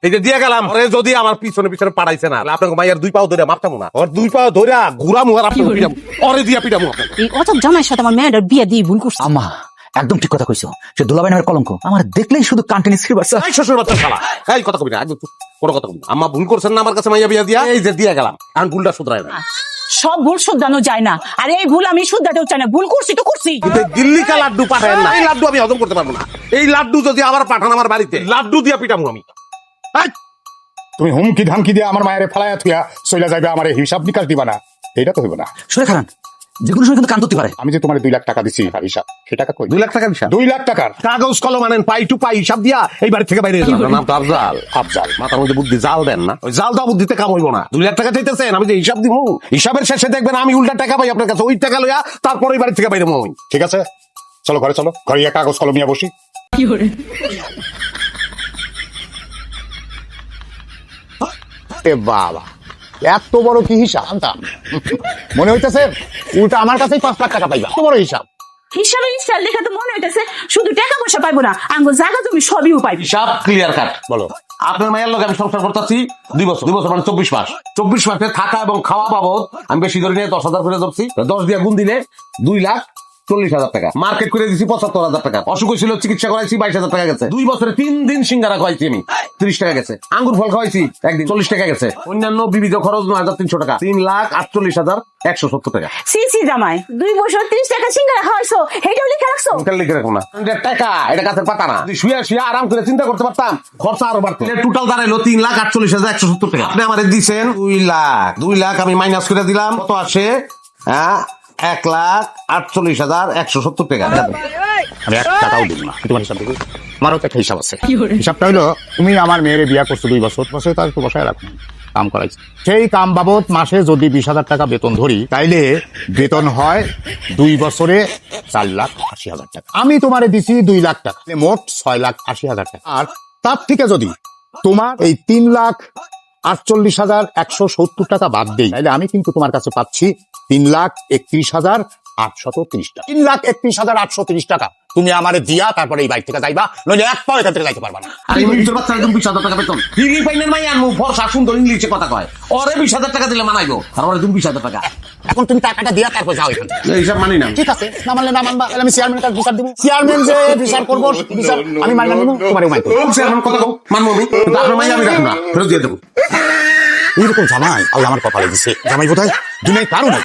এই যে দিয়ে গেলাম ওরে যদি আমার পিছনে পিছনে পাঠাইছে না আপনাকে মাইয়ার 2 পাও ধরে মাপতাম না ওর 2 পাও ধরে ঘুরা মুহার আপনাকে পিটাম ওরে দিয়া পিটাম এই অচক জামাইয়ের সাথে আমার মেয়েটার বিয়ে দিয়ে ভুল করছে। আম্মা একদম ঠিক কথা কইছো, সে দুলাভাই নামের কলঙ্ক, আমার দেখলেই শুধু কান্টিনিউ বাচ্চা। এই শ্বশুর বাচ্চা শালা এই কথা কবি না একদম কোনো কথা কবি না আম্মা ভুল করছেন না আমার কাছে মাইয়া বিয়া দিয়া এই যে দিয়ে গেলাম এখন ভুলটা শুধরায় না সব ভুল শুধরানো যায় না, আর এই ভুল আমি শুধরাতেও চাই না। ভুল করছি তো করছি। কিন্তু দিল্লি কা লাড্ডু পাঠায় না এই লাড্ডু আমি হজম করতে পারবো না এই লাড্ডু যদি আবার পাঠান আমার বাড়িতে লাড্ডু দিয়া পিটামু আমি তুমি হুমকি ধামকি দিয়ে আমার মায়ের ফেলাইয়া থুয়া চলে যাবে, আমার হিসাব নিকাশ দিবা না, এটা তো হইব না। শুনে খারান যে কোনো সময় কিন্তু কান ধরতে পারে। আমি যে তোমার 2 লাখ টাকা দিছি হিসাব, সে টাকা কই? 2 লাখ টাকা হিসাব 2 লাখ টাকার কাগজ কলম আনেন পাই টু পাই হিসাব দিয়া এই বাড়ি থেকে বাইরে যাবেন নাম তো আফজাল আফজাল মাথার মধ্যে বুদ্ধি জাল দেন না ওই জাল দাও বুদ্ধিতে কাম হইব না 2 লাখ টাকা চাইতেছেন আমি যে হিসাব দিব হিসাবের শেষে দেখবেন আমি উল্টা টাকা পাই আপনার কাছে ওই টাকা লইয়া তারপরে এই বাড়ি থেকে বাইরে মই ঠিক আছে, চলো ঘরে চলো, ঘরে গিয়ে কাগজ কলম নিয়ে বসি। এ বাবা এত বড় কি হিসাব আনতাম, মনে হইতেছে উল্টা আমার কাছেই 5 লাখ টাকা পাইবা, এত বড় হিসাব। হিসাবে স্টাইল দেখে তো মনে হইতেছে শুধু টাকা পয়সা পাইবো না, আঙ্গো জায়গা জমি সবই পাইবি। হিসাব ক্লিয়ার কাট বলো আপনার মায়ের লোক আমি সংসার করতেছি 2 বছর 2 বছর মানে 24 মাস 24 মাসে থাকা এবং খাওয়া বাবদ আমি বেশি ধরে নিয়ে 10,000 করে ধরছি 10 দিয়ে গুণ দিলে 2,40,000 টাকা মার্কেট করে দিচ্ছি 75,000 টাকা অসুখ হয়েছিল চিকিৎসা করাইছি 22,000 টাকা গেছে 2 বছরে 3 দিন সিঙ্গারা খাওয়াইছি আমি 30 টাকা গেছে আঙ্গুর ফল খাওয়াইছি একদিন 40 টাকা গেছে অন্যান্য বিবিধ খরচ 9,300 টাকা 3,48,170 টাকা সি সি জামাই 2 বছর 30 টাকা সিঙ্গারা খাওয়াইছো, এটাও লিখে রাখছো? হোটেল লিখে রাখো না টাকা এটা গাছের পাতা না শুয়ে শুয়ে আরাম করে চিন্তা করতে পারতাম খরচা আরো বাড়তো টোটাল দাঁড়াইলো 3,48,170 টাকা আপনি আমার দিচ্ছেন 2 লাখ আমি মাইনাস করে দিলাম কত আসে 1,48,170 টাকা আমি 1 টাকাও দিব না, তোমার হিসাব দেখো, আমারও তো একটা হিসাব আছে। হিসাবটা হইলো তুমি আমার মেয়ের বিয়া করছো 2 বছর, বছরে তার একটু বসায় রাখো, কাম করাইছি, সেই কাম বাবদ মাসে যদি 20,000 টাকা বেতন ধরি তাইলে বেতন হয় 2 বছরে 4,80,000 টাকা। আমি তোমারে দিছি 2 লাখ টাকা, মোট 6,80,000 টাকা। আর তার থেকে যদি তোমার এই 3,48,170 টাকা বাদ দেই তাহলে আমি কিন্তু তোমার কাছে পাচ্ছি 3,31,830 টাকা। 3,31,830 টাকা তুমি আমারে দিয়া তারপরে এই বাড়ি থেকে যাইবা, নইলে এক পাও এখান থেকে যাইতে পারবা না। আর এই মিনিটের বাচ্চা একদম 20,000 টাকা বেতন ফিরি পাইনের মাই আনবো ফর্সা সুন্দর ইংলিশে কথা কয় ওরে 20,000 টাকা দিলে মানাইবো আর ওরে তুমি 20,000 টাকা এখন তুমি টাকাটা দিয়া তারপর যাও এখান থেকে। এই হিসাব মানি না ঠিক আছে, না মানলে না মানবা, তাহলে আমি চেয়ারম্যানের কাছে বিচার দিব, চেয়ারম্যান যে বিচার করবো বিচার আমি মাইনা নিব, তোমারও মাইনা করবো। চেয়ারম্যান কথা কও মানবো আমি কিন্তু আপনার মাই আমি রাখবো না ফেরত দিয়ে দেবো এইরকম জামাই আল্লাহ আমার কপালে দিছে, জামাই বোধহয় দুনিয়ায় কারো নাই।